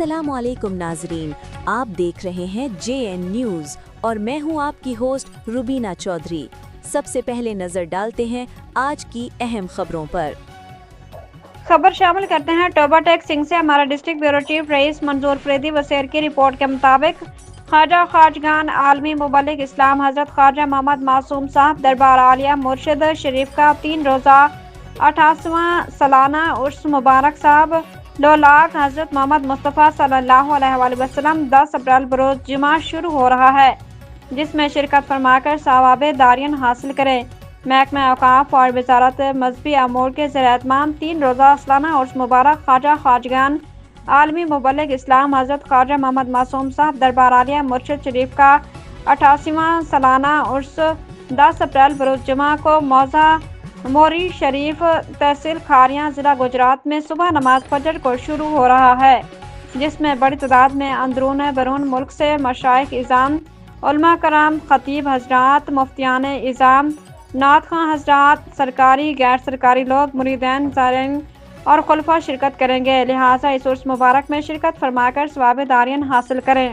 अस्सलाम वालेकुम नाजरीन, आप देख रहे हैं JN न्यूज़ और मैं हूं आपकी होस्ट रुबीना चौधरी। सबसे पहले नजर डालते हैं आज की अहम खबरों पर। खबर शामिल करते हैं टोबा टेक सिंह से। हमारा डिस्ट्रिक्ट ब्यूरो चीफ रईस मंजूर फरीदी वसेर की रिपोर्ट के मुताबिक ख्वाजा ख्वाजगान आलमी मुबल्लिग इस्लाम हजरत ख्वाजा मोहम्मद मासूम साहब दरबार आलिया मुर्शिद शरीफ का 3 रोज़ा 88वां सालाना उर्स मुबारक साहब 2 लाख हजरत मोहम्मद मुस्तफ़ा सल्लल्लाहु अलैहि वसल्लम 10 अप्रैल बरोज़ जुमा शुरू हो रहा है, जिसमें शिरकत फरमाकर सवाब दारियन हासिल करें। महकमा औकाफ और वजारत मजहबी अमूर के ज़ेर-ए-एहतमाम 3 रोज़ा सालाना उर्स मुबारक ख्वाजा ख्वाजगान आलमी मुबल्लिग इस्लाम हजरत ख्वाजा मोहम्मद मासूम साहब दरबार आलिया मुर्शिद शरीफ का 88वां सालाना उर्स 10 अप्रैल बरोज़ जुमा को मौज़ा मोरी शरीफ तहसील खारियां ज़िला गुजरात में सुबह नमाज फजर को शुरू हो रहा है, जिसमें बड़ी तादाद में अंदरून बरून मुल्क से मशाइख इज़ाम, उलमा कराम, खतीब हजरात, मुफ्तियान इज़ाम, नात खां हजरात, सरकारी गैर सरकारी लोग, मुरीदैन, ज़ायरीन और खुलफा शिरकत करेंगे। लिहाजा इस उर्स मुबारक में शिरकत फरमाकर सवाब दारियन हासिल करें।